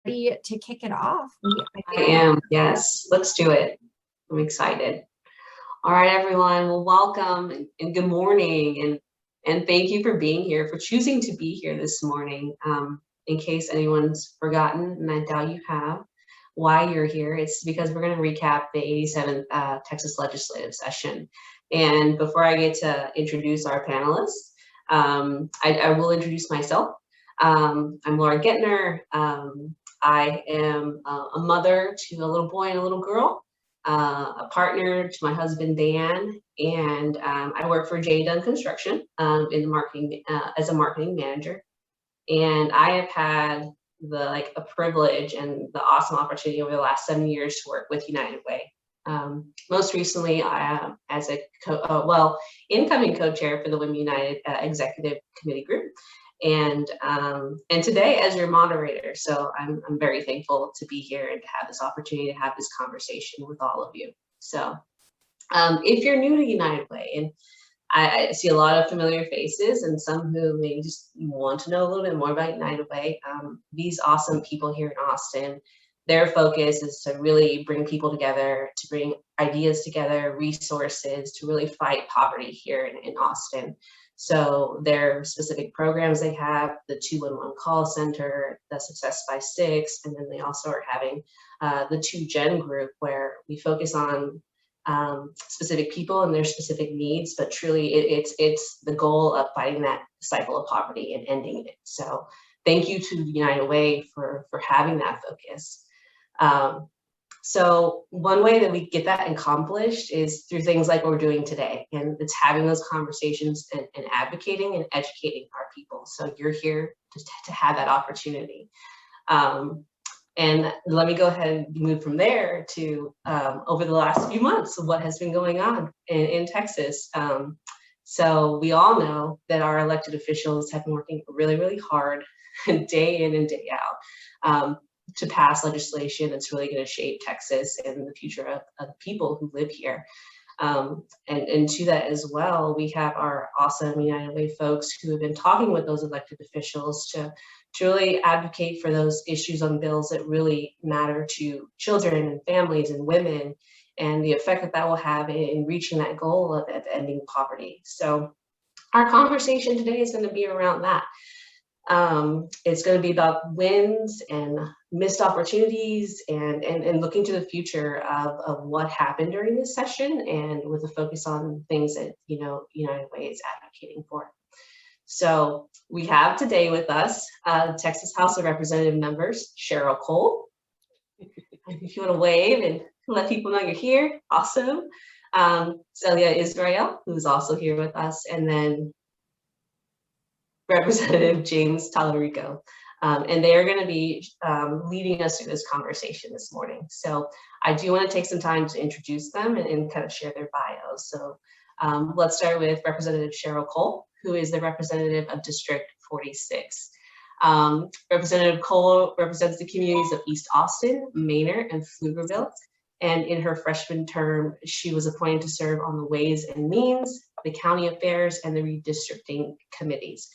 ready to kick it off? I am, yes. Let's do it. I'm excited. All right, everyone. Well, welcome and good morning, and thank you for being here, for choosing to be here this morning. In case anyone's forgotten, and I doubt you have, why you're here, it's because we're going to recap the 87th Texas legislative session. And before I get to introduce our panelists, I will introduce myself. I'm Laura Gentner. I am a mother to a little boy and a little girl, a partner to my husband, Dan, and I work for JE Dunn Construction in marketing as a marketing manager. And I have had a privilege and the awesome opportunity over the last 7 years to work with United Way. Most recently, I am as a incoming co-chair for the Women United Executive Committee Group, and today as your moderator. So I'm very thankful to be here and to have this opportunity to have this conversation with all of you. So if you're new to United Way, and I see a lot of familiar faces and some who maybe just want to know a little bit more about United Way, these awesome people here in Austin, their focus is to really bring people together, to bring ideas together, resources, to really fight poverty here in Austin. So their specific programs they have, the 211 call center, the Success by 6, and then they also are having the 2Gen group where we focus on specific people and their specific needs, but truly it's the goal of fighting that cycle of poverty and ending it. So thank you to United Way for having that focus. So one way that we get that accomplished is through things like what we're doing today, and it's having those conversations and advocating and educating our people. So you're here to have that opportunity. And let me go ahead and move from there to over the last few months, what has been going on in Texas. So we all know that our elected officials have been working really, really hard day in and day out to pass legislation that's really going to shape Texas and the future of the people who live here. And to that as well, we have our awesome United Way folks who have been talking with those elected officials to really advocate for those issues on bills that really matter to children and families and women, and the effect that will have in reaching that goal of ending poverty. So our conversation today is going to be around that. It's going to be about wins and missed opportunities and looking to the future of what happened during this session, and with a focus on things that United Way is advocating for. So we have today with us Texas House of Representative members Sheryl Cole. If you want to wave and let people know you're here, awesome. Celia Israel, who's also here with us, and then Representative James Talarico. And they are going to be leading us through this conversation this morning. So I do want to take some time to introduce them and kind of share their bios. So let's start with Representative Sheryl Cole, who is the representative of District 46. Representative Cole represents the communities of East Austin, Manor, and Pflugerville. And in her freshman term, she was appointed to serve on the Ways and Means, the County Affairs, and the Redistricting committees.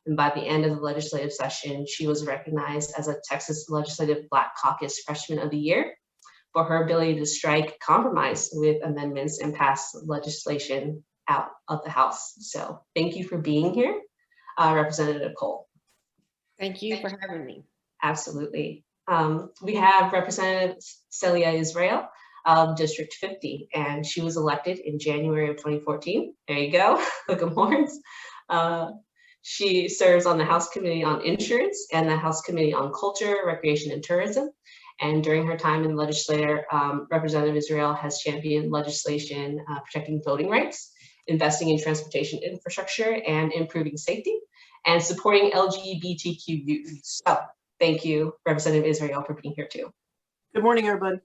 And by the end of the legislative session, she was recognized as a Texas Legislative Black Caucus Freshman of the Year for her ability to strike compromise with amendments and pass legislation out of the House. So thank you for being here, Representative Cole. Thank you for having me. Absolutely. We have Representative Celia Israel of District 50, and she was elected in January of 2014. There you go, hook 'em horns. She serves on the House Committee on Insurance and the House Committee on Culture, Recreation, and Tourism. And during her time in the legislature, Representative Israel has championed legislation protecting voting rights, investing in transportation infrastructure, and improving safety, and supporting LGBTQ youth. So thank you, Representative Israel, for being here too. Good morning, everybody.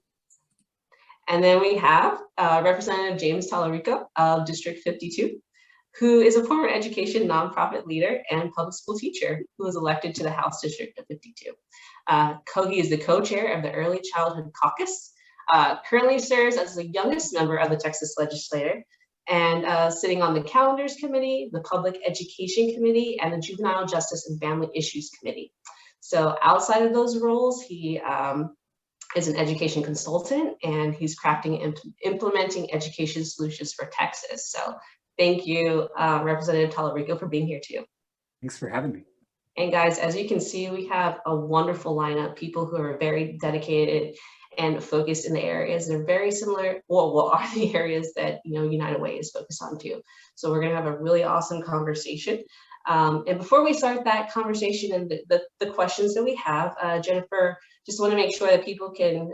And then we have Representative James Talarico of District 52. Who is a former education nonprofit leader and public school teacher who was elected to the House District of 52. He is the co-chair of the Early Childhood Caucus, currently serves as the youngest member of the Texas legislature, and sitting on the Calendars Committee, the Public Education Committee, and the Juvenile Justice and Family Issues Committee. So outside of those roles, he is an education consultant, and he's crafting and implementing education solutions for Texas. So thank you, Representative Talarico, for being here too. Thanks for having me. And guys, as you can see, we have a wonderful lineup, people who are very dedicated and focused in the areas. They're very similar, well, what are the areas that, you know, United Way is focused on too. So we're gonna have a really awesome conversation. And before we start that conversation and the questions that we have, Jennifer, just wanna make sure that people can,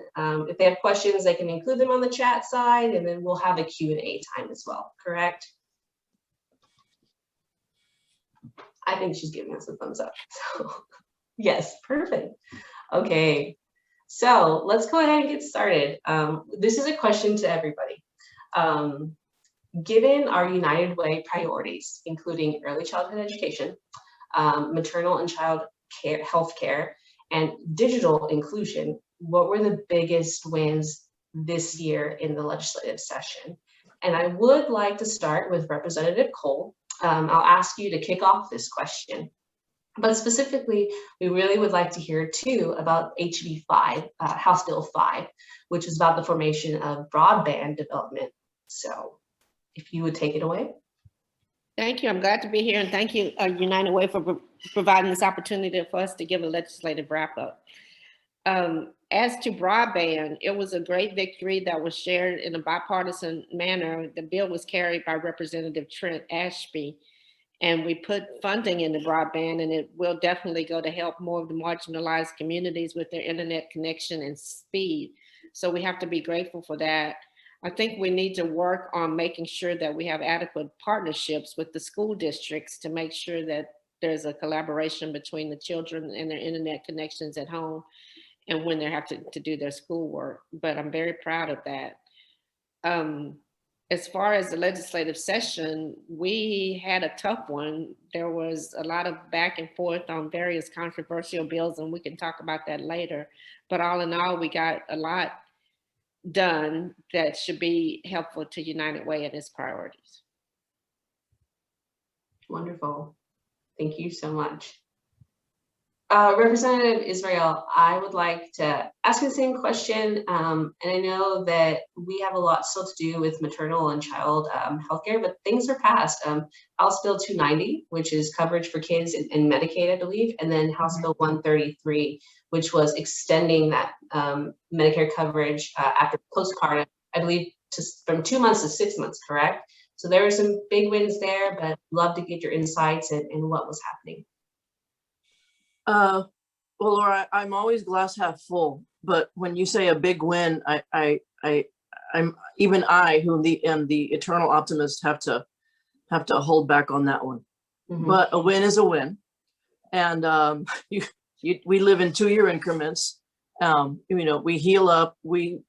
if they have questions, they can include them on the chat side, and then we'll have a Q&A time as well, correct? I think she's giving us a thumbs up. So yes, perfect. Okay, so let's go ahead and get started. This is a question to everybody. Given our United Way priorities, including early childhood education, maternal and child care, health care, and digital inclusion, what were the biggest wins this year in the legislative session? And I would like to start with Representative Cole. I'll ask you to kick off this question. But specifically, we really would like to hear too about HB 5, House Bill 5, which is about the formation of broadband development. So if you would take it away. Thank you. I'm glad to be here, and thank you, United Way, for providing this opportunity for us to give a legislative wrap up. As to broadband, it was a great victory that was shared in a bipartisan manner. The bill was carried by Representative Trent Ashby, and we put funding into broadband, and it will definitely go to help more of the marginalized communities with their internet connection and speed. So we have to be grateful for that. I think we need to work on making sure that we have adequate partnerships with the school districts to make sure that there's a collaboration between the children and their internet connections at home and when they have to do their schoolwork. But I'm very proud of that. As far as the legislative session, we had a tough one. There was a lot of back and forth on various controversial bills, and we can talk about that later. But all in all, we got a lot done that should be helpful to United Way and its priorities. Wonderful. Thank you so much. Representative Israel, I would like to ask you the same question. And I know that we have a lot still to do with maternal and child healthcare, but things are passed. House Bill 290, which is coverage for kids in Medicaid, I believe, and then House Bill 133, which was extending that Medicare coverage after postpartum, I believe, from 2 months to 6 months, correct? So there were some big wins there, but love to get your insights and what was happening. Well, Laura, I'm always glass half full, but when you say a big win, I'm even I, who am the eternal optimist, have to hold back on that one. Mm-hmm. But a win is a win, and we live in 2-year increments. You know, we heal up, we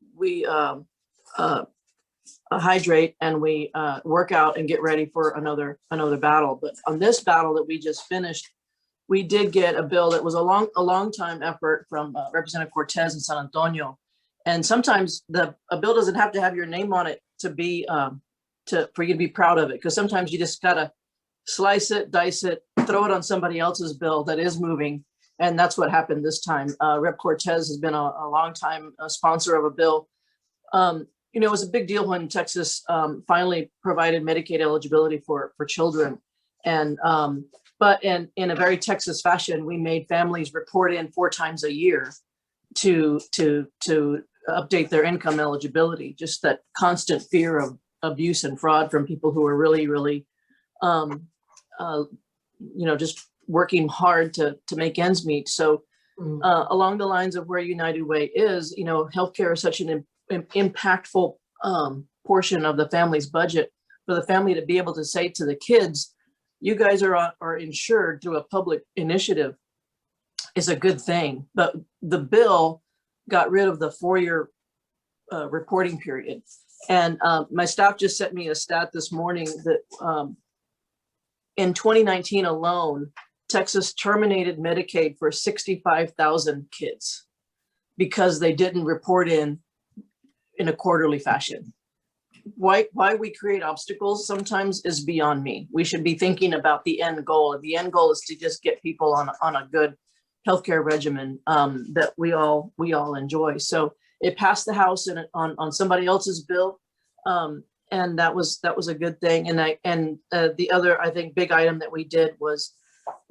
hydrate, and we work out and get ready for another battle. But on this battle that we just finished, we did get a bill that was a long time effort from Representative Cortez in San Antonio. And sometimes a bill doesn't have to have your name on it to be for you to be proud of it, because sometimes you just gotta slice it, dice it, throw it on somebody else's bill that is moving. And that's what happened this time. Rep Cortez has been a long time sponsor of a bill. You know, it was a big deal when Texas finally provided Medicaid eligibility for children. And but in a very Texas fashion, we made families report in 4 times a year to update their income eligibility. Just that constant fear of abuse and fraud from people who are really, you know, just working hard to make ends meet. So along the lines of where United Way is, you know, healthcare is such an impactful portion of the family's budget. For the family to be able to say to the kids, you guys are insured through a public initiative, is a good thing. But the bill got rid of the 4-year reporting period. And my staff just sent me a stat this morning that in 2019 alone, Texas terminated Medicaid for 65,000 kids because they didn't report in a quarterly fashion. Why we create obstacles sometimes is beyond me. We should be thinking about the end goal. The end goal is to just get people on a good healthcare regimen that we all enjoy. So it passed the House and on somebody else's bill, and that was a good thing. And the other, I think, big item that we did was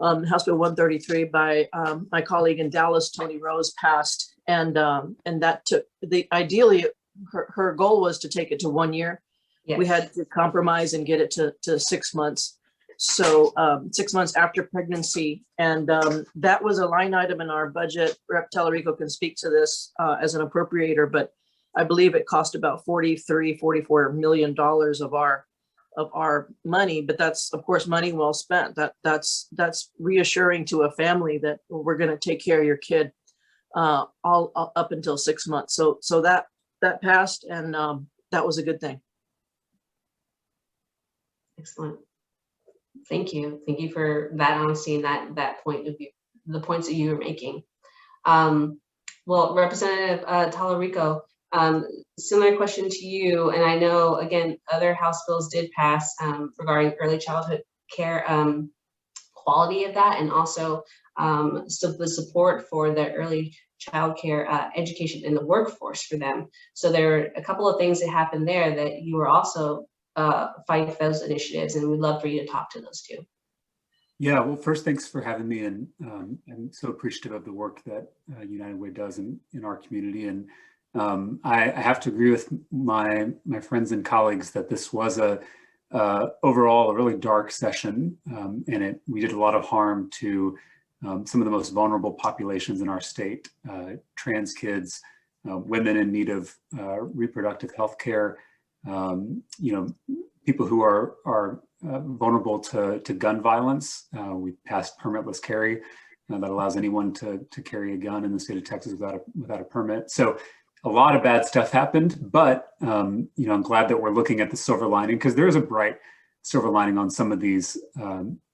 House Bill 133 by my colleague in Dallas, Tony Rose, passed, and that took ideally her goal was to take it to 1 year. Yes. We had to compromise and get it to 6 months. So 6 months after pregnancy, and that was a line item in our budget. Rep. Talarico can speak to this as an appropriator, but I believe it cost about $44 million of our money. But that's, of course, money well spent. That's reassuring to a family that we're going to take care of your kid all up until 6 months. So that passed, and that was a good thing. Excellent. Thank you. Thank you for that honesty and that point of view, the points that you were making. Well, Representative Talarico, similar question to you. And I know, again, other House bills did pass regarding early childhood care, quality of that, and also so the support for the early child care education in the workforce for them. So there were a couple of things that happened there that you were also fighting for those initiatives, and we'd love for you to talk to those too. Yeah, well, first, thanks for having me, and I'm so appreciative of the work that United Way does in our community. And I have to agree with my friends and colleagues that this was overall a really dark session, and we did a lot of harm to some of the most vulnerable populations in our state: trans kids, women in need of reproductive health care, people who are vulnerable to gun violence. We passed permitless carry that allows anyone to carry a gun in the state of Texas without a permit. So a lot of bad stuff happened, but I'm glad that we're looking at the silver lining, because there is a bright silver lining on some of these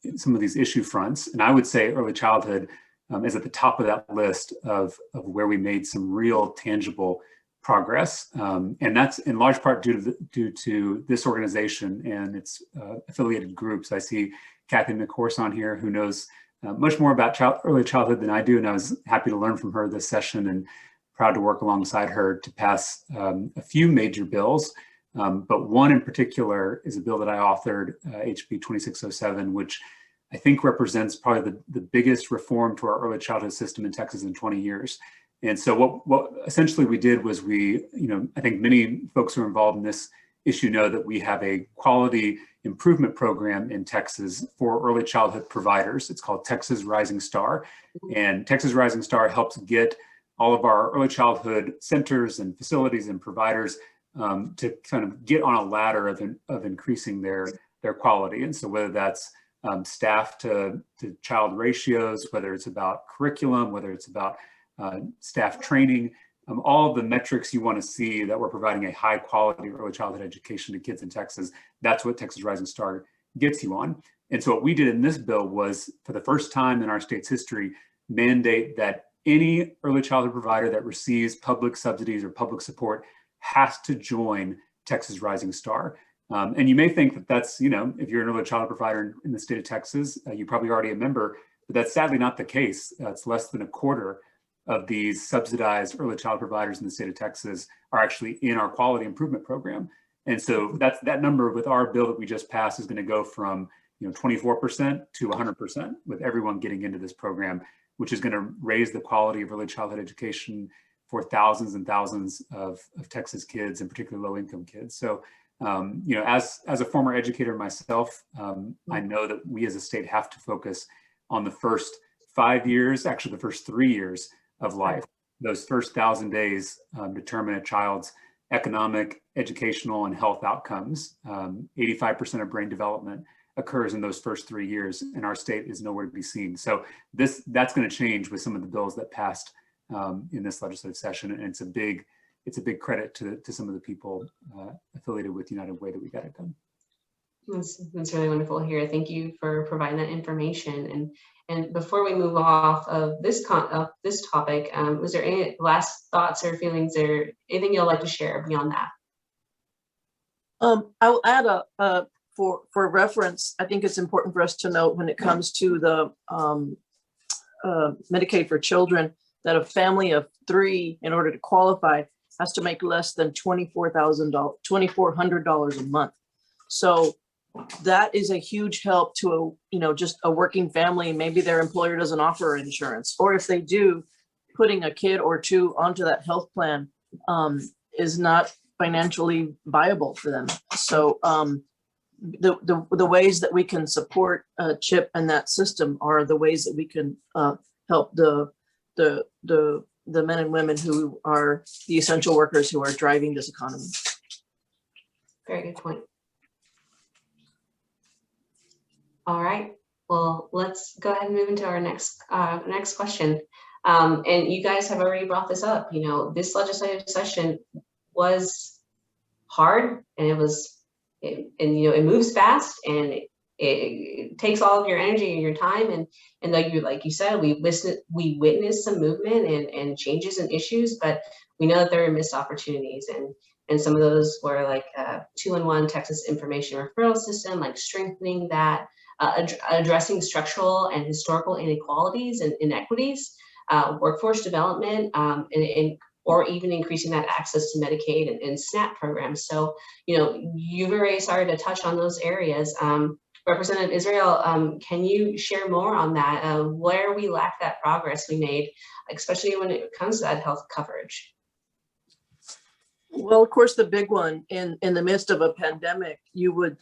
issue fronts. And I would say early childhood is at the top of that list of where we made some real tangible progress, and that's in large part due to this organization and its affiliated groups. I see Kathy McHorse on here, who knows much more about early childhood than I do, and I was happy to learn from her this session, and proud to work alongside her to pass a few major bills. But one in particular is a bill that I authored, HB 2607, which I think represents probably the biggest reform to our early childhood system in Texas in 20 years. And so what essentially we did was I think many folks who are involved in this issue know that we have a quality improvement program in Texas for early childhood providers. It's called Texas Rising Star. And Texas Rising Star helps get all of our early childhood centers and facilities and providers to kind of get on a ladder of increasing their quality. And so whether that's staff to child ratios, whether it's about curriculum, whether it's about staff training, all of the metrics you want to see that we're providing a high quality early childhood education to kids in Texas, that's what Texas Rising Star gets you on. And so what we did in this bill was, for the first time in our state's history, mandate that any early childhood provider that receives public subsidies or public support has to join Texas Rising Star. And you may think that that's, if you're an early childhood provider in the state of Texas, you're probably already a member, but that's sadly not the case. It's less than a quarter of these subsidized early child providers in the state of Texas are actually in our quality improvement program. And so that number with our bill that we just passed is going to go from 24% to 100% with everyone getting into this program, which is going to raise the quality of early childhood education for thousands and thousands of Texas kids, and particularly low-income kids. So, as a former educator myself, I know that we as a state have to focus on the first 5 years, actually the first 3 years of life. Those first 1,000 days determine a child's economic, educational, and health outcomes. 85% of brain development occurs in those first 3 years, and our state is nowhere to be seen. So that's going to change with some of the bills that passed in this legislative session, and it's a big credit to some of the people affiliated with United Way that we got it done. That's really wonderful here. Thank you for providing that information. And before we move off of this topic, was there any last thoughts or feelings or anything you'd like to share beyond that? I will add for reference. I think it's important for us to note when it comes to the Medicaid for children, that a family of 3, in order to qualify, has to make less than $2,400 a month. So that is a huge help to just a working family. Maybe their employer doesn't offer insurance, or if they do, putting a kid or 2 onto that health plan is not financially viable for them. So the ways that we can support CHIP and that system are the ways that we can help the men and women who are the essential workers who are driving this economy. Very good point. All right, well, let's go ahead and move into our next question. And you guys have already brought this up. This legislative session was hard, and it moves fast, and it takes all of your energy and your time. And like you said, we witnessed some movement and changes and issues, but we know that there are missed opportunities, and some of those were like 2-in-1 Texas information referral system, like strengthening that, addressing structural and historical inequalities and inequities, workforce development, or even increasing that access to Medicaid and SNAP programs. So, you've already started to touch on those areas. Representative Israel, can you share more on that? Where we lack that progress we made, especially when it comes to that health coverage? Well, of course, the big one in the midst of a pandemic, you would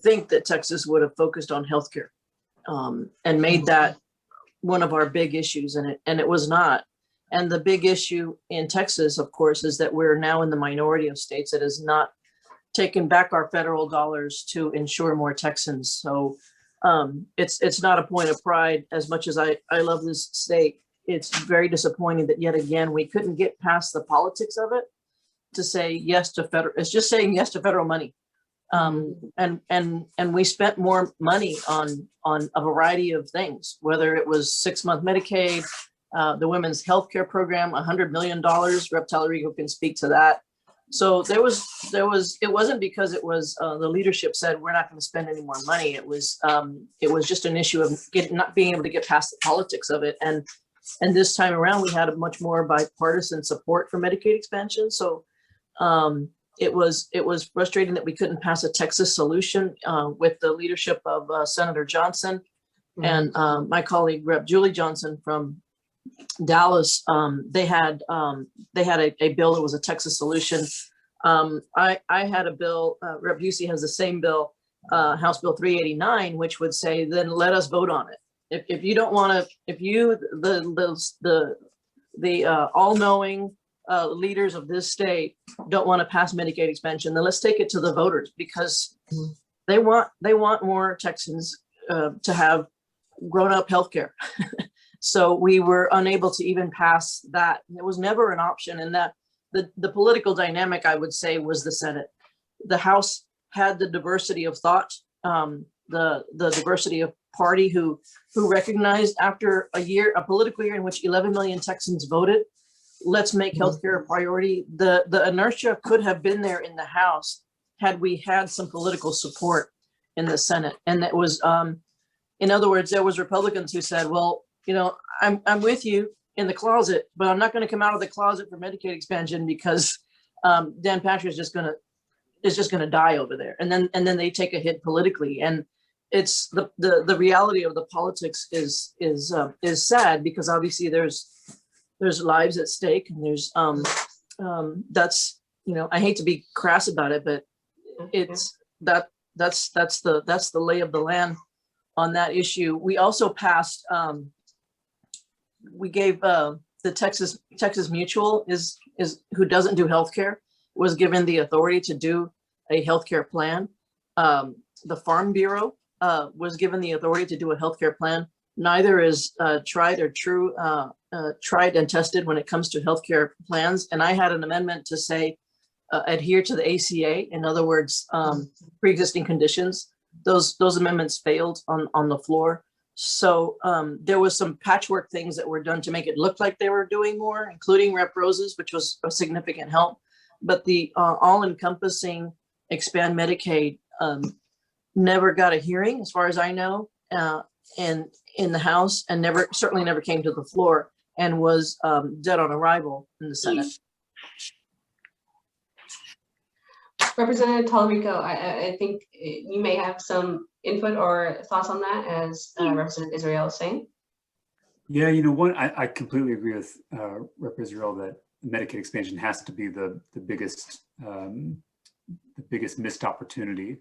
think that Texas would have focused on healthcare and made that one of our big issues, and it was not. And the big issue in Texas, of course, is that we're now in the minority of states that has not taken back our federal dollars to ensure more Texans. So it's not a point of pride. As much as I love this state, it's very disappointing that yet again we couldn't get past the politics of it to say yes to federal. It's just saying yes to federal money. And we spent more money on a variety of things, whether it was 6-month Medicaid, the women's healthcare program, $100 million. Rep. Talarico can speak to that. So it wasn't because it was the leadership said we're not going to spend any more money. It was just an issue of not being able to get past the politics of it. And this time around, we had a much more bipartisan support for Medicaid expansion. So it was frustrating that we couldn't pass a Texas solution with the leadership of Senator Johnson and my colleague Rep. Julie Johnson from Dallas. They had a bill that was a Texas solution. I had a bill. Rep. Busey has the same bill, House Bill 389, which would say, then let us vote on it. If you don't want to, if you the all-knowing leaders of this state don't want to pass Medicaid expansion, then let's take it to the voters, because they want more Texans to have grown-up health care. So we were unable to even pass that. It was never an option. And that the political dynamic, I would say, was the Senate. The House had the diversity of thought, the diversity of party who recognized after a political year in which 11 million Texans voted, let's make healthcare a priority. The inertia could have been there in the House had we had some political support in the Senate. And that was, in other words, there was Republicans who said, well, I'm with you in the closet, but I'm not going to come out of the closet for Medicaid expansion because Dan Patrick is just going to die over there. And then they take a hit politically. And it's the reality of the politics is sad, because obviously there's lives at stake, and there's that's, I hate to be crass about it, but it's that's the lay of the land on that issue. We also passed, we gave the Texas Mutual is who doesn't do healthcare, was given the authority to do a healthcare plan. The Farm Bureau was given the authority to do a healthcare plan. Neither is tried and tested when it comes to healthcare plans. And I had an amendment to say adhere to the ACA. In other words, pre-existing conditions. Those amendments failed on the floor. So there was some patchwork things that were done to make it look like they were doing more, including Rep. Rose's, which was a significant help. But the all-encompassing expand Medicaid never got a hearing, as far as I know. in the House and certainly never came to the floor, and was dead on arrival in the Senate. Representative Talarico, I think you may have some input or thoughts on that, as Representative Israel is saying. Yeah, I completely agree with Rep. Israel that Medicaid expansion has to be the biggest missed opportunity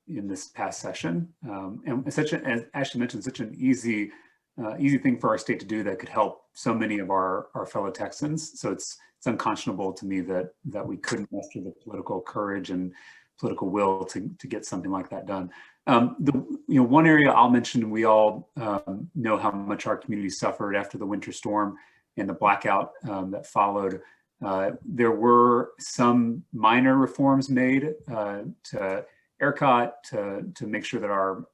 in this past session, and as Ashley mentioned, such an easy thing for our state to do that could help so many of our fellow Texans. So it's unconscionable to me that we couldn't muster the political courage and political will to get something like that done. One area I'll mention, we all know how much our community suffered after the winter storm and the blackout that followed. There were some minor reforms made to ERCOT to make sure that our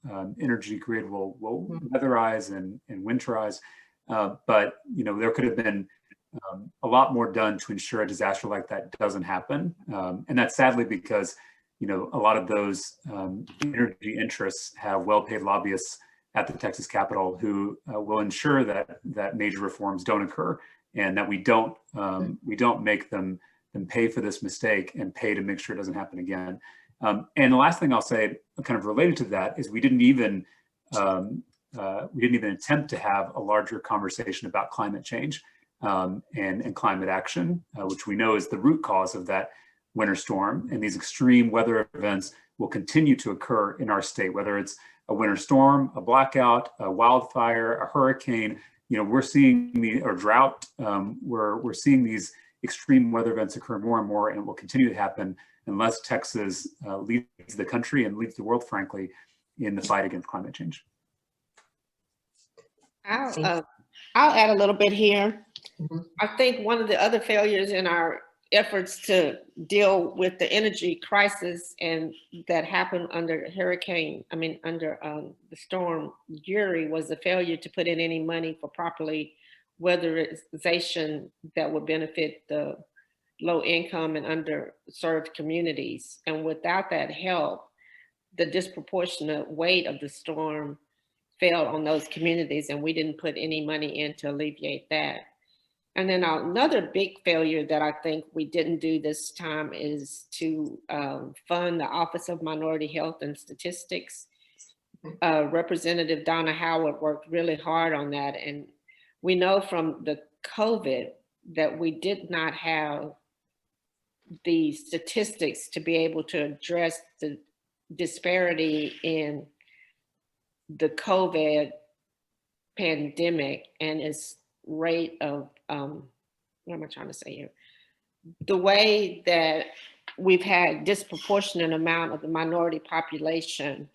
energy grid will weatherize and winterize. But there could have been a lot more done to ensure a disaster like that doesn't happen. And that's sadly because a lot of those energy interests have well-paid lobbyists at the Texas Capitol who will ensure that major reforms don't occur, and that we don't make them pay for this mistake and pay to make sure it doesn't happen again. And the last thing I'll say, kind of related to that, is we didn't even attempt to have a larger conversation about climate change and climate action, which we know is the root cause of that winter storm. And these extreme weather events will continue to occur in our state, whether it's a winter storm, a blackout, a wildfire, a hurricane. We're seeing or drought. We're seeing these extreme weather events occur more and more, and it will continue to happen unless Texas leads the country and leads the world, frankly, in the fight against climate change. I'll add a little bit here. I think one of the other failures in our efforts to deal with the energy crisis and that happened under the storm Uri was the failure to put in any money for properly weatherization that would benefit the low income and underserved communities. And without that help, the disproportionate weight of the storm fell on those communities, and we didn't put any money in to alleviate that. And then another big failure that I think we didn't do this time is to fund the Office of Minority Health and Statistics. Representative Donna Howard worked really hard on that. And we know from the COVID that we did not have the statistics to be able to address the disparity in the COVID pandemic and its rate of, what am I trying to say here? The way that we've had disproportionate amount of the minority population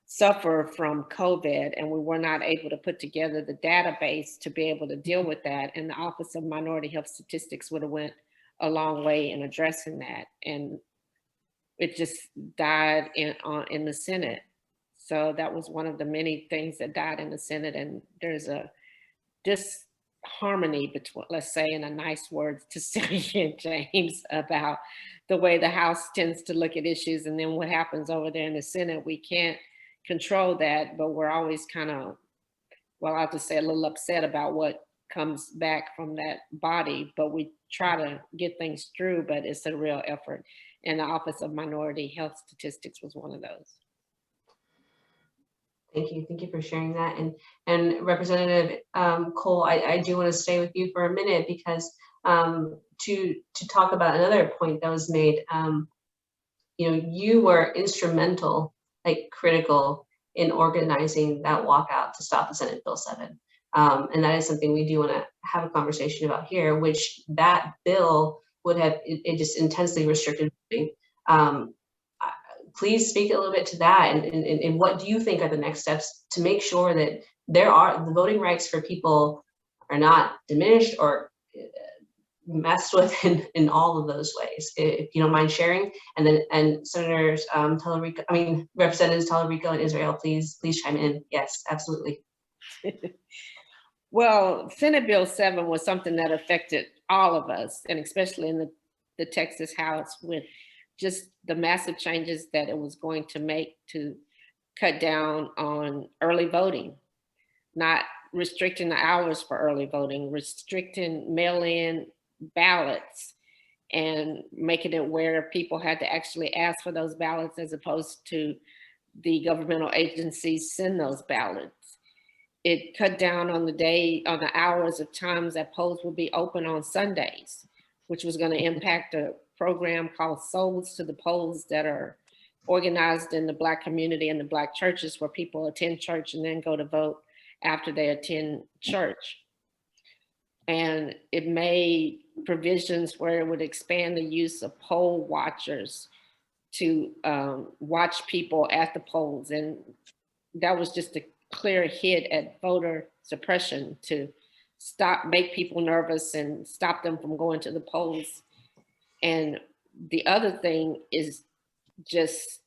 suffer from COVID, and we were not able to put together the database to be able to deal with that. And the Office of Minority Health Statistics would have went a long way in addressing that. And it just died in the Senate. So that was one of the many things that died in the Senate. And there's a disharmony between, let's say in a nice word to Celia and James, about the way the House tends to look at issues, and then what happens over there in the Senate. We can't control that, but we're always kind of, well, I'll just say a little upset about what comes back from that body, but we try to get things through, but it's a real effort. And the Office of Minority Health Statistics was one of those. Thank you for sharing that. And Representative Cole, I do want to stay with you for a minute, because to talk about another point that was made, you were instrumental, like critical, in organizing that walkout to stop the Senate Bill 7. And that is something we do want to have a conversation about here, which that bill would have, it just intensely restricted voting. Please speak a little bit to that, and what do you think are the next steps to make sure that the voting rights for people are not diminished or messed with in all of those ways, if you don't mind sharing. And Senators Representatives Talarico and Israel, please chime in. Yes, absolutely. Well, Senate Bill 7 was something that affected all of us, and especially in the Texas House, with just the massive changes that it was going to make to cut down on early voting. not restricting the hours for early voting, restricting mail-in ballots, and making it where people had to actually ask for those ballots as opposed to the governmental agencies send those ballots. It cut down on the hours of times that polls would be open on Sundays, which was going to impact a program called Souls to the Polls that are organized in the Black community and the Black churches, where people attend church and then go to vote after they attend church. And it made provisions where it would expand the use of poll watchers to watch people at the polls. And that was just a clear hit at voter suppression to make people nervous and stop them from going to the polls. And the other thing is just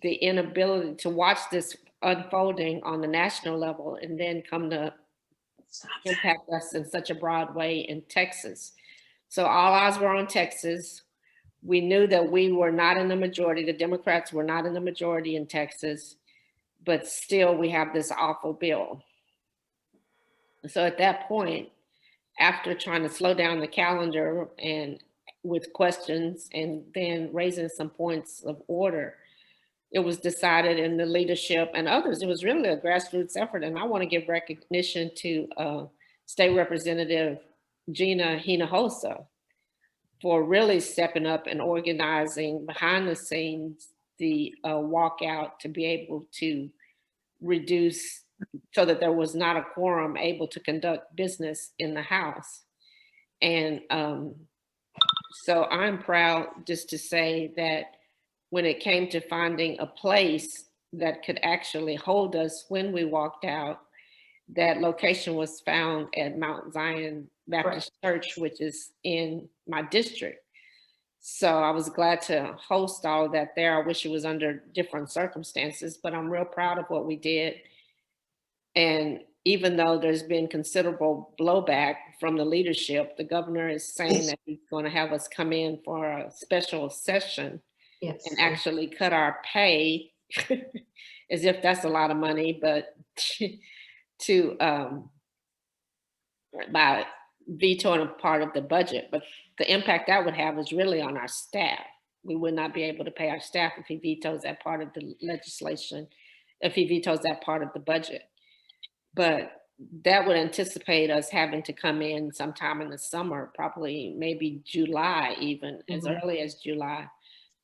the inability to watch this unfolding on the national level and then come to impact us in such a broad way in Texas. So all eyes were on Texas. We knew that we were not in the majority. The Democrats were not in the majority in Texas, but still we have this awful bill. So at that point, after trying to slow down the calendar and with questions and then raising some points of order, it was decided in the leadership and others, it was really a grassroots effort. And I want to give recognition to State Representative Gina Hinojosa for really stepping up and organizing behind the scenes the walkout to be able to reduce so that there was not a quorum able to conduct business in the House. And so I'm proud just to say that when it came to finding a place that could actually hold us when we walked out, that location was found at Mount Zion Baptist Church, which is in my district. So I was glad to host all of that there. I wish it was under different circumstances, but I'm real proud of what we did. And even though there's been considerable blowback from the leadership, the governor is saying that he's going to have us come in for a special session and actually cut our pay as if that's a lot of money, but to by vetoing a part of the budget. But the impact that would have is really on our staff. We would not be able to pay our staff if he vetoes that part of the legislation, if he vetoes that part of the budget. But that would anticipate us having to come in sometime in the summer, probably maybe July, even as early as July,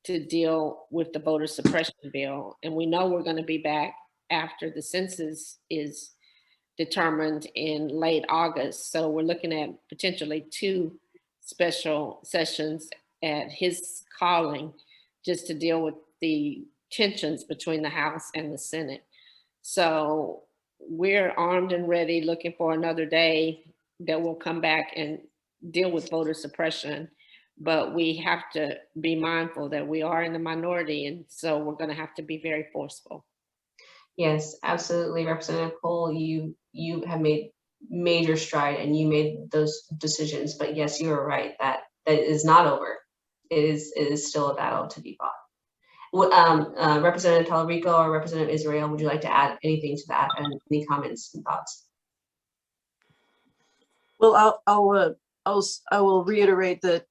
to deal with the voter suppression bill. And we know we're going to be back after the census is determined in late August. So we're looking at potentially 2 special sessions at his calling just to deal with the tensions between the House and the Senate. So we're armed and ready, looking for another day that will come back and deal with voter suppression. But we have to be mindful that we are in the minority, and so we're going to have to be very forceful. Yes, absolutely, Representative Cole. You have made major stride, and you made those decisions. But yes, you are right that is not over. It is still a battle to be fought. Representative Talarico or Representative Israel, would you like to add anything to that, and any comments and thoughts? Well, I will reiterate that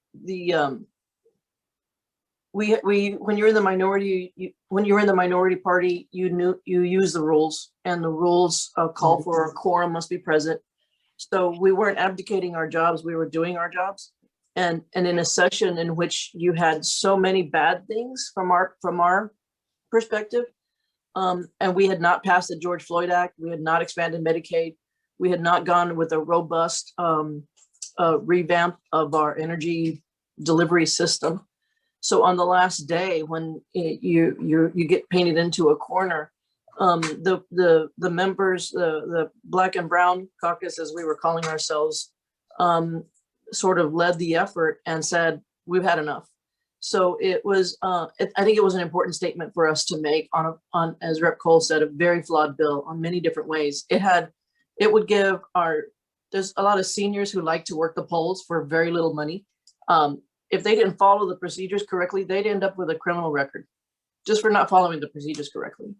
when you're in the minority, when you're in the minority party, you use the rules, and the rules call for a quorum must be present. So we weren't abdicating our jobs; we were doing our jobs. And in a session in which you had so many bad things from our perspective, and we had not passed the George Floyd Act, we had not expanded Medicaid, we had not gone with a robust revamp of our energy delivery system. So on the last day, when you get painted into a corner, the members, the Black and Brown Caucus, as we were calling ourselves, sort of led the effort and said, we've had enough. So it was, I think it was an important statement for us to make on, as Rep. Cole said, a very flawed bill on many different ways. It would give there's a lot of seniors who like to work the polls for very little money. If they didn't follow the procedures correctly, they'd end up with a criminal record just for not following the procedures correctly.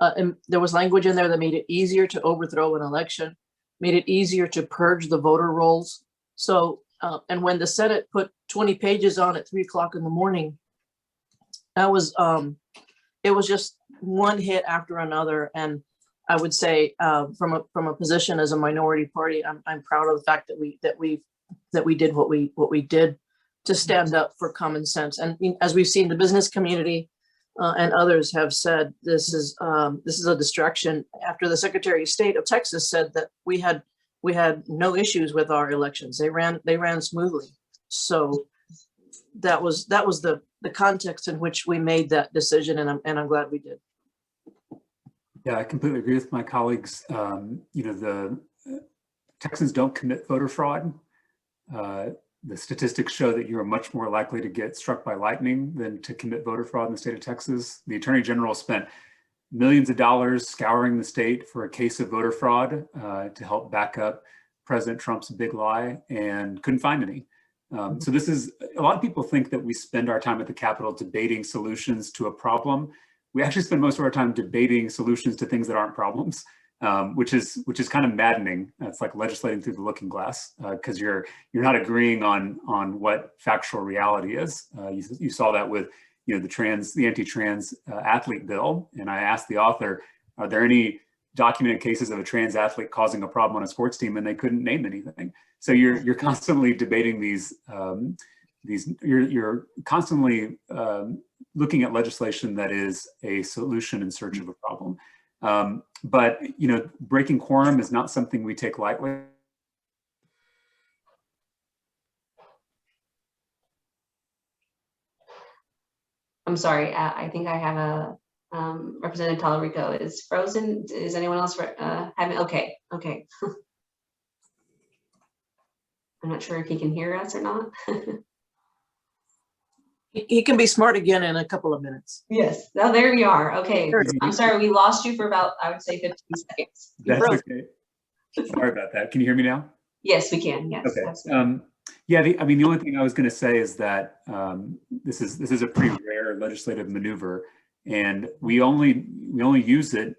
And there was language in there that made it easier to overthrow an election, made it easier to purge the voter rolls. So, and when the Senate put 20 pages on at 3 o'clock in the morning, that was, it was just one hit after another. And I would say, from a position as a minority party, I'm proud of the fact that we did what we did to stand up for common sense. And as we've seen, the business community and others have said, this is a distraction. After the Secretary of State of Texas said that we had no issues with our elections, they ran smoothly. So that was the context in which we made that decision, and I'm glad we did. Yeah, I completely agree with my colleagues. The Texans don't commit voter fraud. The statistics show that you are much more likely to get struck by lightning than to commit voter fraud in the state of Texas. The Attorney General spent millions of dollars scouring the state for a case of voter fraud to help back up President Trump's big lie, and couldn't find any. So this is, a lot of people think that we spend our time at the Capitol debating solutions to a problem. We actually spend most of our time debating solutions to things that aren't problems. Which is kind of maddening. It's like legislating through the looking glass, because you're not agreeing on what factual reality is. You saw that with the anti-trans athlete bill, and I asked the author, are there any documented cases of a trans athlete causing a problem on a sports team, and they couldn't name anything. So you're constantly debating these. You're constantly looking at legislation that is a solution in search of a problem. But breaking quorum is not something we take lightly. I'm sorry, I think I have a Representative Talarico is frozen. Is anyone else having? Okay. I'm not sure if he can hear us or not. He can be smart again in a couple of minutes. Yes. Oh, there we are. Okay. I'm sorry, we lost you for about, I would say, 15 seconds. That's okay. Sorry about that. Can you hear me now? Yes, we can. Yes. Okay. Yeah. The only thing I was going to say is that this is a pretty rare legislative maneuver, and we only use it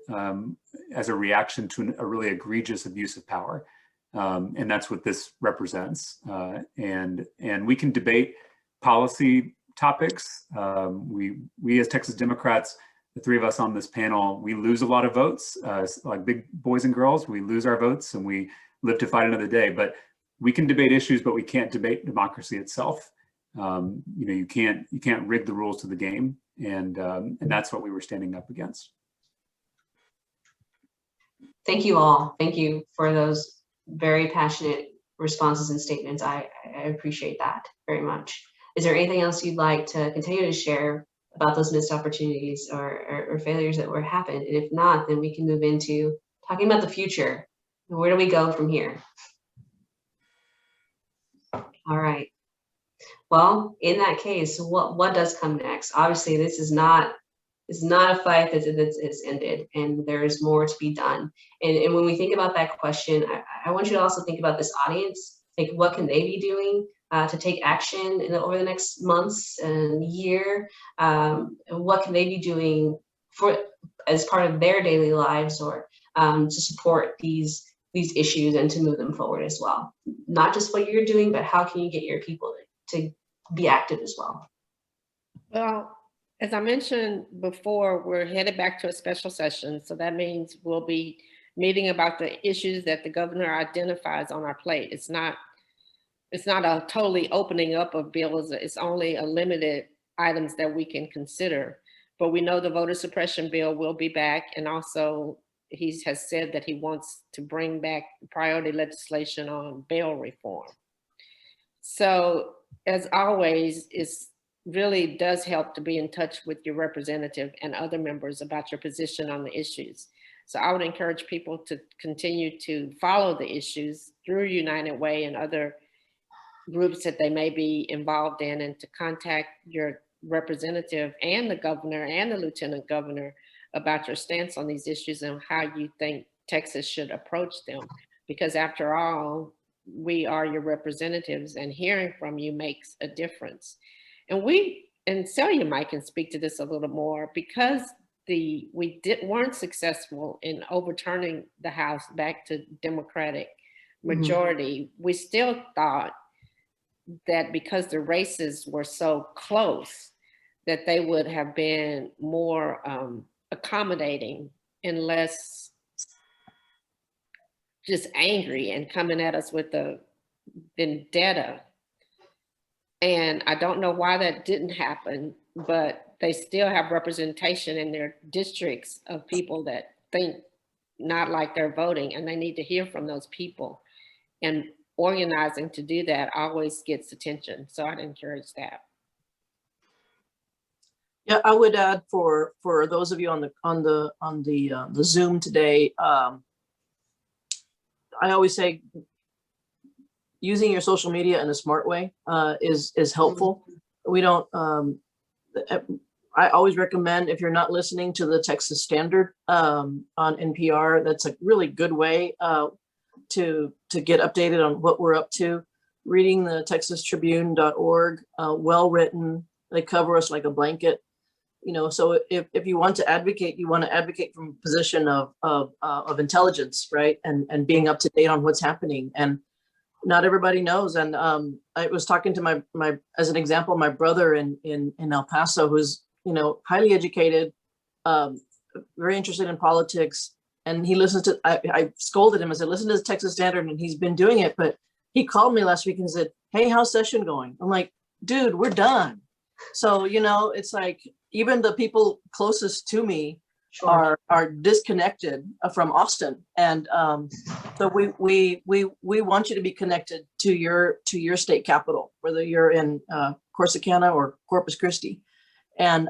as a reaction to a really egregious abuse of power, and that's what this represents. And we can debate policy topics. We as Texas Democrats, the three of us on this panel, we lose a lot of votes, like big boys and girls. We lose our votes and we live to fight another day. But we can debate issues, but we can't debate democracy itself. You can't rig the rules to the game, and that's what we were standing up against. Thank you all. Thank you for those very passionate responses and statements. I appreciate that very much. Is there anything else you'd like to continue to share about those missed opportunities or failures that were happened? And if not, then we can move into talking about the future. Where do we go from here? All right. Well, in that case, what does come next? Obviously, this is not a fight that is ended, and there's more to be done. And when we think about that question, I want you to also think about this audience. Like, what can they be doing to take action over the next months and year? What can they be doing as part of their daily lives, or to support these issues and to move them forward as well? Not just what you're doing, but how can you get your people to be active as well? Well, as I mentioned before, we're headed back to a special session. So that means we'll be meeting about the issues that the governor identifies on our plate. It's not a totally opening up of bills. It's only a limited items that we can consider. But we know the voter suppression bill will be back. And also he has said that he wants to bring back priority legislation on bail reform. So as always, it really does help to be in touch with your representative and other members about your position on the issues. So I would encourage people to continue to follow the issues through United Way and other groups that they may be involved in, and to contact your representative and the governor and the lieutenant governor about your stance on these issues and how you think Texas should approach them. Because after all, we are your representatives, and hearing from you makes a difference. And Celia might can speak to this a little more, because weren't successful in overturning the House back to Democratic Mm-hmm. majority, we still thought that because the races were so close, that they would have been more accommodating and less just angry and coming at us with the vendetta. And I don't know why that didn't happen, but they still have representation in their districts of people that think not like they're voting, and they need to hear from those people. And organizing to do that always gets attention. So I'd encourage that. Yeah, I would add for those of you on the Zoom today, I always say using your social media in a smart way is helpful. We don't. I always recommend, if you're not listening to the Texas Standard on NPR, that's a really good way to get updated on what we're up to. Reading the TexasTribune.org, well written. They cover us like a blanket. You know, so if you want to advocate, you want to advocate from a position of intelligence, right? And being up to date on what's happening. And not everybody knows. And I was talking to my as an example, my brother in El Paso, who's, you know, highly educated, very interested in politics. And he listens to, I scolded him. I said, listen to the Texas Standard, and he's been doing it. But he called me last week and said, hey, how's session going? I'm like, dude, we're done. So, you know, it's like, even the people closest to me are disconnected from Austin. And so we want you to be connected to your state capital, whether you're in Corsicana or Corpus Christi. And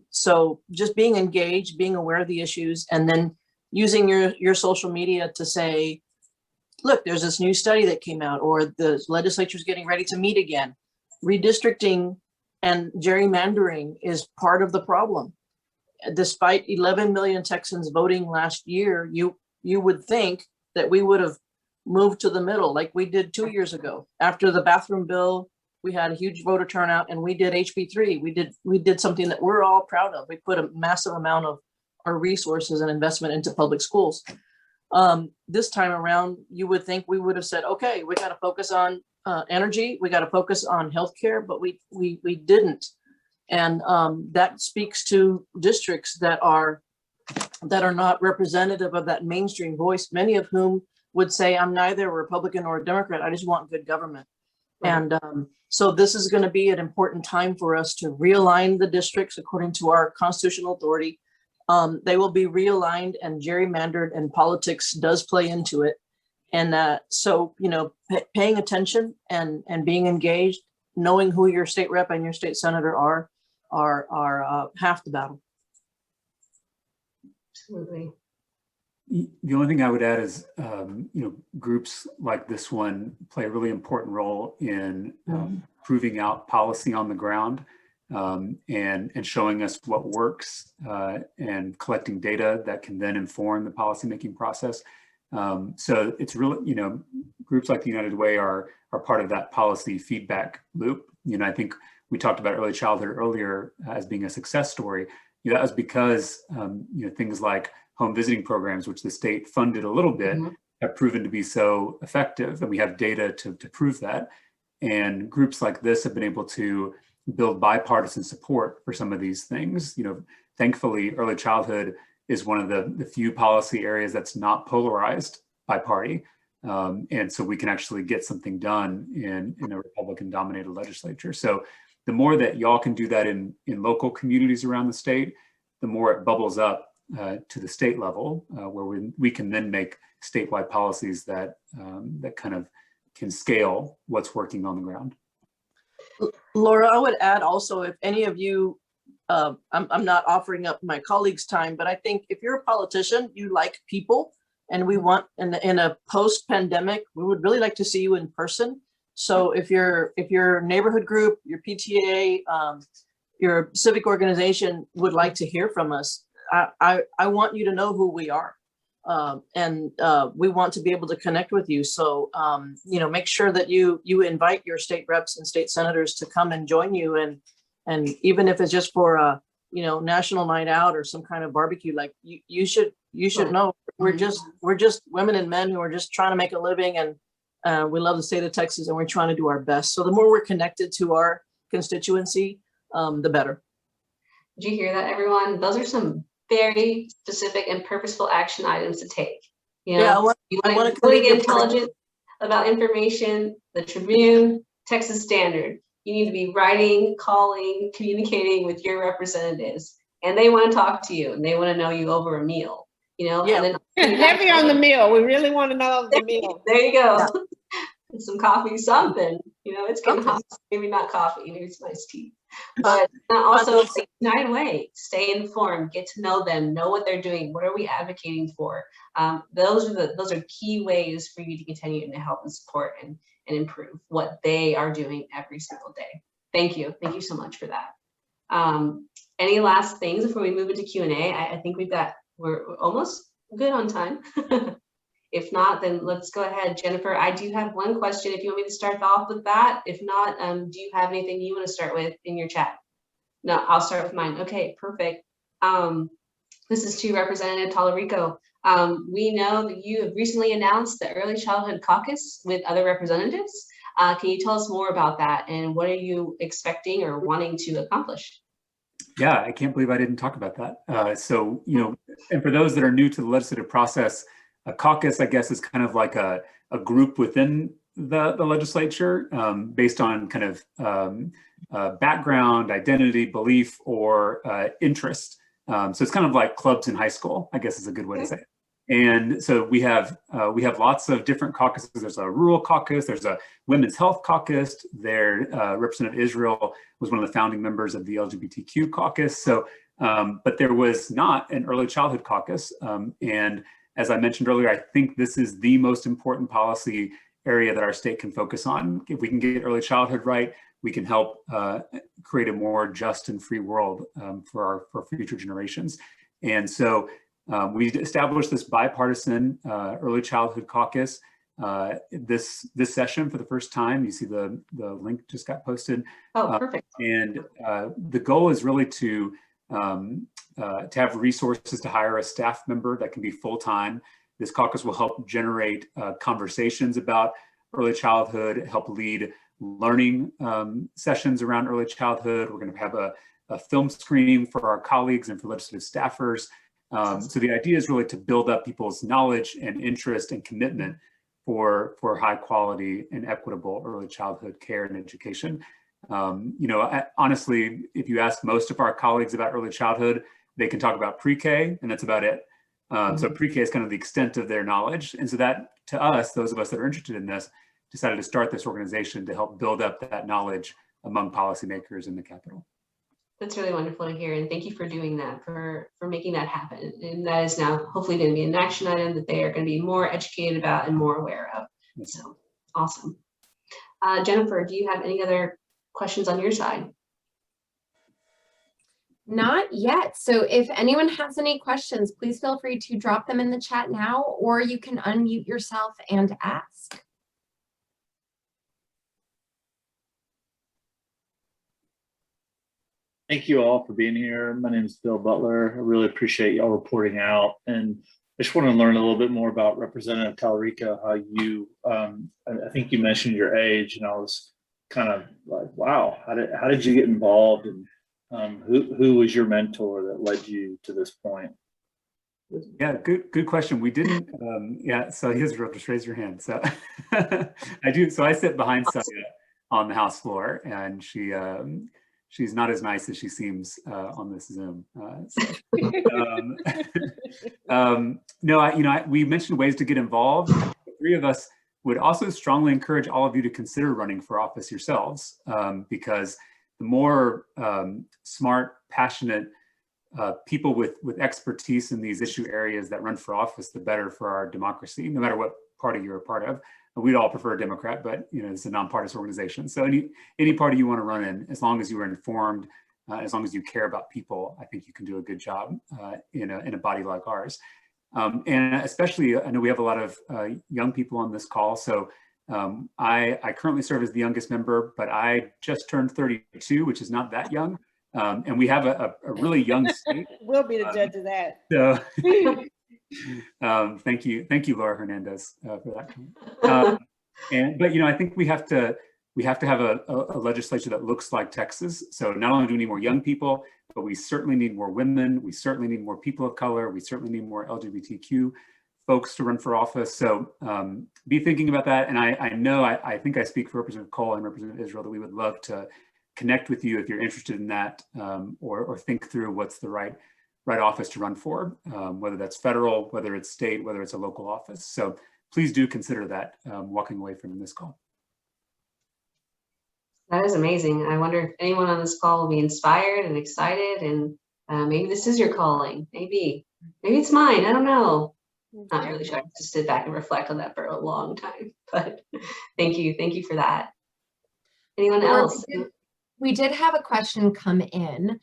so just being engaged, being aware of the issues, and then using your social media to say, look, there's this new study that came out, or the legislature's getting ready to meet again. Redistricting and gerrymandering is part of the problem. Despite 11 million Texans voting last year, you would think that we would have moved to the middle like we did 2 years ago. After the bathroom bill, we had a huge voter turnout, and we did HB3. We did something that we're all proud of. We put a massive amount of our resources and investment into public schools. This time around, you would think we would have said, okay, we got to focus on energy, we got to focus on healthcare, but we didn't. And that speaks to districts that are not representative of that mainstream voice, many of whom would say, I'm neither a Republican or a Democrat, I just want good government. Right. And so this is going to be an important time for us to realign the districts according to our constitutional authority. They will be realigned and gerrymandered, and politics does play into it. And so, you know, paying attention and being engaged, knowing who your state rep and your state senator are half the battle. Absolutely. The only thing I would add is, you know, groups like this one play a really important role in proving out policy on the ground, and showing us what works, and collecting data that can then inform the policymaking process. So it's really, you know, groups like the United Way are part of that policy feedback loop. You know, I think we talked about early childhood earlier as being a success story. You know, that was because, you know, things like home visiting programs, which the state funded a little bit, have proven to be so effective, and we have data to prove that. And groups like this have been able to build bipartisan support for some of these things. You know, thankfully, early childhood is one of the few policy areas that's not polarized by party. And so we can actually get something done in a Republican-dominated legislature. So the more that y'all can do that in local communities around the state, the more it bubbles up to the state level, where we can then make statewide policies that kind of can scale what's working on the ground. Laura, I would add also, if any of you, I'm not offering up my colleagues' time, but I think if you're a politician, you like people, and we want, in a post-pandemic, we would really like to see you in person. So if your neighborhood group, your PTA, your civic organization would like to hear from us, I want you to know who we are. And we want to be able to connect with you. So, you know, make sure that you invite your state reps and state senators to come and join you. And even if it's just for you know, national night out or some kind of barbecue, like you should Right. know we're just women and men who are just trying to make a living, and we love the state of Texas, and we're trying to do our best. So the more we're connected to our constituency, the better. Did you hear that, everyone? Those are some very specific and purposeful action items to take. You know, Yeah, you I want wanna to get commend you. intelligent about information, the Tribune, Texas Standard. You need to be writing, calling, communicating with your representatives, and they want to talk to you, and they want to know you over a meal. You know, Yeah. and then Heavy on the meal. We really want to know the meal. there you go. Yeah. Some coffee, something. You know, it's getting Something. hot. Maybe not coffee. Maybe some iced tea. But also, like, unite away. Stay informed. Get to know them. Know what they're doing. What are we advocating for? Those are key ways for you to continue to help and support and improve what they are doing every single day. Thank you. Thank you so much for that. Any last things before we move into Q&A? I think we're almost good on time. If not, then let's go ahead. Jennifer, I do have one question if you want me to start off with that. If not, do you have anything you want to start with in your chat? No, I'll start with mine. Okay, perfect. This is to Representative Talarico. We know that you have recently announced the Early Childhood Caucus with other representatives. Can you tell us more about that, and what are you expecting or wanting to accomplish? Yeah, I can't believe I didn't talk about that. So, you know, and for those that are new to the legislative process, a caucus, I guess, is kind of like a group within the legislature based on kind of background, identity, belief, or interest. So it's kind of like clubs in high school, I guess is a good way to say it. And so we have lots of different caucuses. There's a rural caucus, there's a women's health caucus. There, Representative Israel was one of the founding members of the LGBTQ caucus. So, but there was not an early childhood caucus. And as I mentioned earlier, I think this is the most important policy area that our state can focus on. If we can get early childhood right, we can help create a more just and free world for future generations. And so we established this bipartisan early childhood caucus this session for the first time. You see the link just got posted. Oh, perfect. And the goal is really to have resources to hire a staff member that can be full-time. This caucus will help generate conversations about early childhood, help lead learning sessions around early childhood. We're going to have a film screening for our colleagues and for legislative staffers. So the idea is really to build up people's knowledge and interest and commitment for high quality and equitable early childhood care and education. You know, honestly, if you ask most of our colleagues about early childhood, they can talk about pre-K and that's about it. So pre-K is kind of the extent of their knowledge. And so that, to us, those of us that are interested in this, decided to start this organization to help build up that knowledge among policymakers in the Capitol. That's really wonderful to hear, and thank you for doing that, for making that happen. And that is now hopefully going to be an action item that they are going to be more educated about and more aware of. Yes. So awesome. Jennifer, do you have any other questions on your side? Not yet. So if anyone has any questions, please feel free to drop them in the chat now, or you can unmute yourself and ask. Thank you all for being here. My name is Bill Butler. I really appreciate y'all reporting out. And I just want to learn a little bit more about Representative Talarico, how you, I think you mentioned your age, and I was kind of like, wow, how did you get involved? And who was your mentor that led you to this point? Yeah, good question. We didn't, yeah, so Israel, just raise your hand. So I do, so I sit behind Celia on the House floor, and she's not as nice as she seems on this Zoom. No, we mentioned ways to get involved. The three of us would also strongly encourage all of you to consider running for office yourselves, because the more smart, passionate people with expertise in these issue areas that run for office, the better for our democracy, no matter what party you're a part of. We'd all prefer a Democrat, but you know, it's a nonpartisan organization. So any party you want to run in, as long as you are informed, as long as you care about people, I think you can do a good job in a body like ours. And especially, I know we have a lot of young people on this call. So I currently serve as the youngest member, but I just turned 32, which is not that young. And we have a really young state. We'll be the judge of that. So thank you, Laura Hernandez, for that. But I think we have to have a legislature that looks like Texas. So not only do we need more young people, but we certainly need more women. We certainly need more people of color. We certainly need more LGBTQ folks to run for office. So be thinking about that. And I think I speak for Representative Cole and Representative Israel that we would love to connect with you if you're interested in that, or think through what's the right office to run for, whether that's federal, whether it's state, whether it's a local office. So please do consider that walking away from this call. That is amazing. I wonder if anyone on this call will be inspired and excited, and maybe this is your calling. Maybe it's mine. I don't know. Not really sure. I have to sit back and reflect on that for a long time, but thank you for that. Anyone else? We did have a question come in.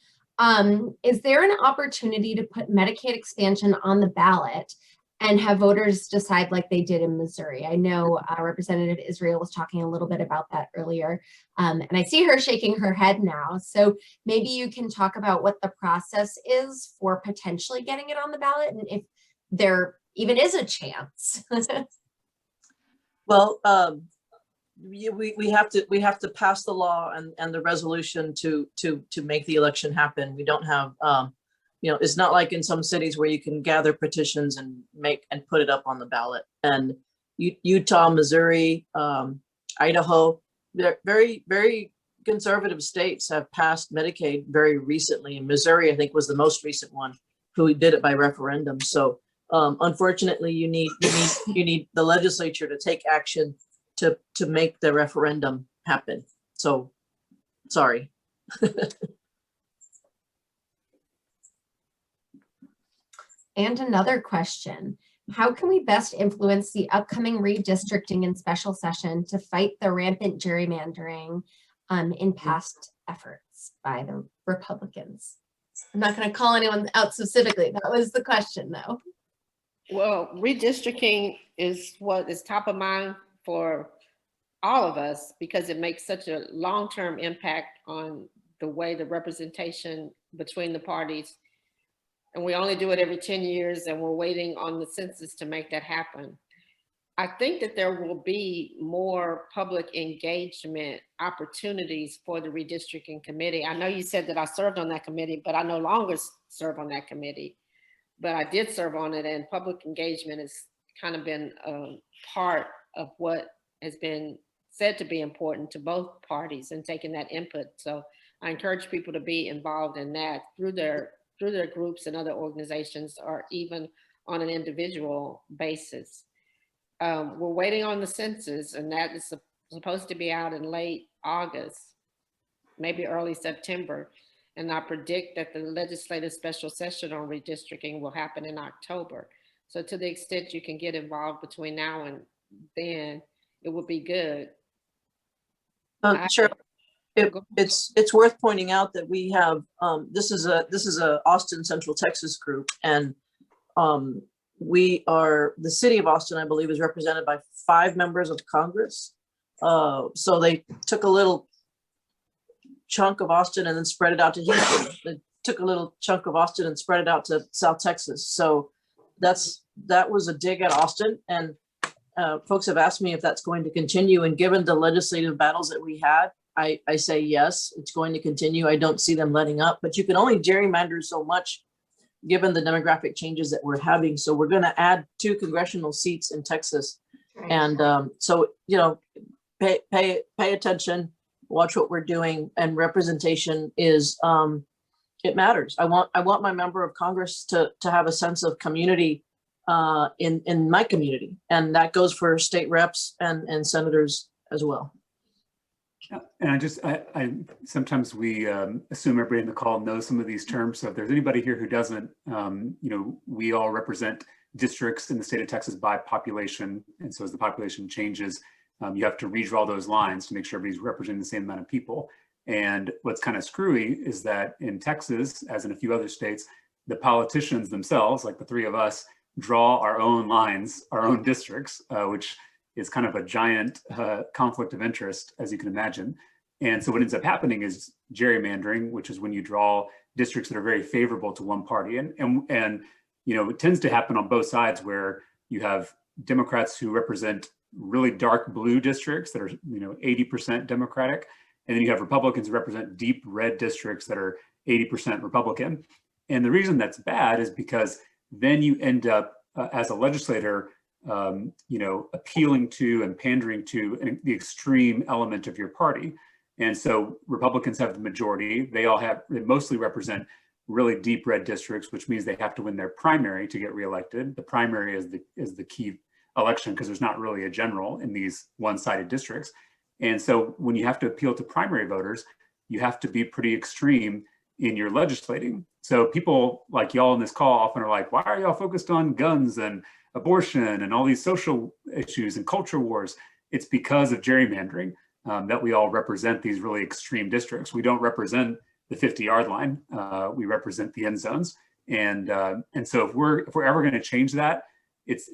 Is there an opportunity to put Medicaid expansion on the ballot and have voters decide like they did in Missouri? I know Representative Israel was talking a little bit about that earlier, and I see her shaking her head now. So maybe you can talk about what the process is for potentially getting it on the ballot, and if there even is a chance. Well, we have to pass the law and the resolution to make the election happen. We don't have it's not like in some cities where you can gather petitions and put it up on the ballot. And Utah, Missouri, Idaho, they're very, very conservative states have passed Medicaid very recently. And Missouri, I think, was the most recent one who did it by referendum. So unfortunately, you need the legislature to take action to make the referendum happen. So sorry. And another question, how can we best influence the upcoming redistricting in special session to fight the rampant gerrymandering in past efforts by the Republicans? I'm not going to call anyone out specifically. That was the question, though. Well, redistricting is what is top of mind for all of us because it makes such a long-term impact on the way the representation between the parties. And we only do it every 10 years and we're waiting on the census to make that happen. I think that there will be more public engagement opportunities for the redistricting committee. I know you said that I served on that committee, but I no longer serve on that committee. But I did serve on it, and public engagement has kind of been a part of what has been said to be important to both parties and taking that input. So I encourage people to be involved in that through their groups and other organizations, or even on an individual basis. We're waiting on the census, and that is supposed to be out in late August, maybe early September. And I predict that the legislative special session on redistricting will happen in October. So to the extent you can get involved between now and then, it would be good. Sure. It's worth pointing out that we have this is a Austin Central Texas group, and we are, the city of Austin, I believe, is represented by 5 members of Congress. So they took a little chunk of Austin and then spread it out to Houston. They took a little chunk of Austin and spread it out to South Texas. So that was a dig at Austin, and folks have asked me if that's going to continue. And given the legislative battles that we had, I say yes, it's going to continue. I don't see them letting up, but you can only gerrymander so much given the demographic changes that we're having. So we're going to add 2 congressional seats in Texas. Right. And so, pay attention, watch what we're doing, and representation is, it matters. I want my member of Congress to have a sense of community in my community. And that goes for state reps and senators as well. And I sometimes we assume everybody in the call knows some of these terms. So if there's anybody here who doesn't, we all represent districts in the state of Texas by population. And so as the population changes, you have to redraw those lines to make sure everybody's representing the same amount of people. And what's kind of screwy is that in Texas, as in a few other states, the politicians themselves, like the 3 of us, draw our own lines, our own districts, which is kind of a giant conflict of interest, as you can imagine. And so what ends up happening is gerrymandering, which is when you draw districts that are very favorable to one party. And it tends to happen on both sides, where you have Democrats who represent really dark blue districts that are 80% Democratic. And then you have Republicans who represent deep red districts that are 80% Republican. And the reason that's bad is because then you end up as a legislator, appealing to and pandering to the extreme element of your party. And so Republicans have the majority. They mostly represent really deep red districts, which means they have to win their primary to get reelected. The primary is the key election, because there's not really a general in these one-sided districts. And so when you have to appeal to primary voters, you have to be pretty extreme in your legislating. So people like y'all in this call often are like, why are y'all focused on guns and abortion and all these social issues and culture wars? It's because of gerrymandering that we all represent these really extreme districts. We don't represent the 50-yard line. We represent the end zones. And so if we're ever going to change that,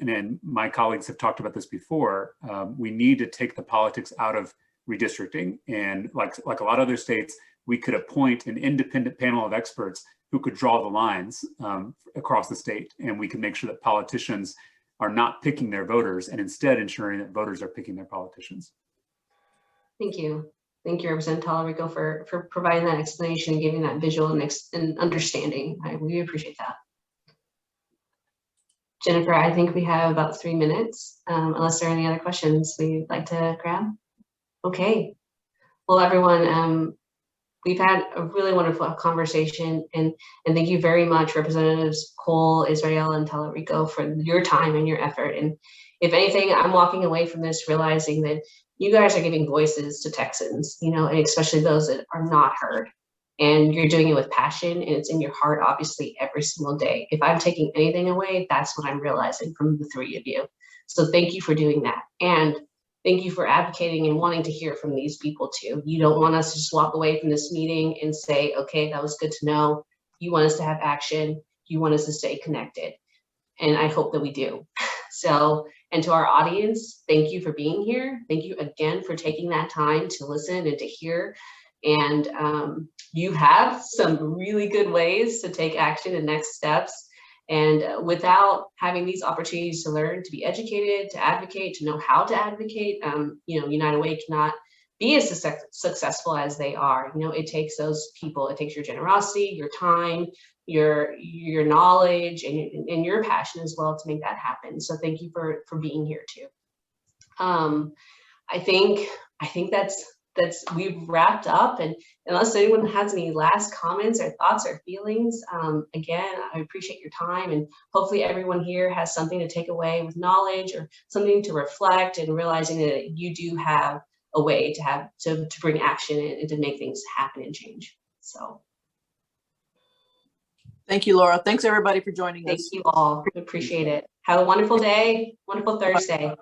and my colleagues have talked about this before, we need to take the politics out of redistricting. And like a lot of other states, we could appoint an independent panel of experts who could draw the lines across the state. And we can make sure that politicians are not picking their voters, and instead ensuring that voters are picking their politicians. Thank you. Thank you, Representative Talarico, for providing that explanation and giving that visual and understanding. I really appreciate that. Jennifer, I think we have about 3 minutes, unless there are any other questions we'd like to grab. Okay. Well, everyone, we've had a really wonderful conversation, and thank you very much, Representatives Cole, Israel, and Talarico, for your time and your effort. And if anything, I'm walking away from this realizing that you guys are giving voices to Texans, and especially those that are not heard. And you're doing it with passion, and it's in your heart, obviously, every single day. If I'm taking anything away, that's what I'm realizing from the three of you. So thank you for doing that. And thank you for advocating and wanting to hear from these people too. You don't want us to just walk away from this meeting and say, okay, that was good to know. You want us to have action. You want us to stay connected. And I hope that we do. So, and to our audience, thank you for being here. Thank you again for taking that time to listen and to hear. And you have some really good ways to take action and next steps. And without having these opportunities to learn, to be educated, to advocate, to know how to advocate, United Way cannot be as successful as they are. It takes those people, it takes your generosity, your time, your knowledge, and your passion as well to make that happen. So thank you for being here too. I think that's we've wrapped up, and unless anyone has any last comments or thoughts or feelings, again, I appreciate your time, and hopefully everyone here has something to take away with knowledge or something to reflect, and realizing that you do have a way to bring action and to make things happen and change. So Thank you, Laura. Thanks everybody for joining us. thank you all. Appreciate it. Have a wonderful day, wonderful Thursday.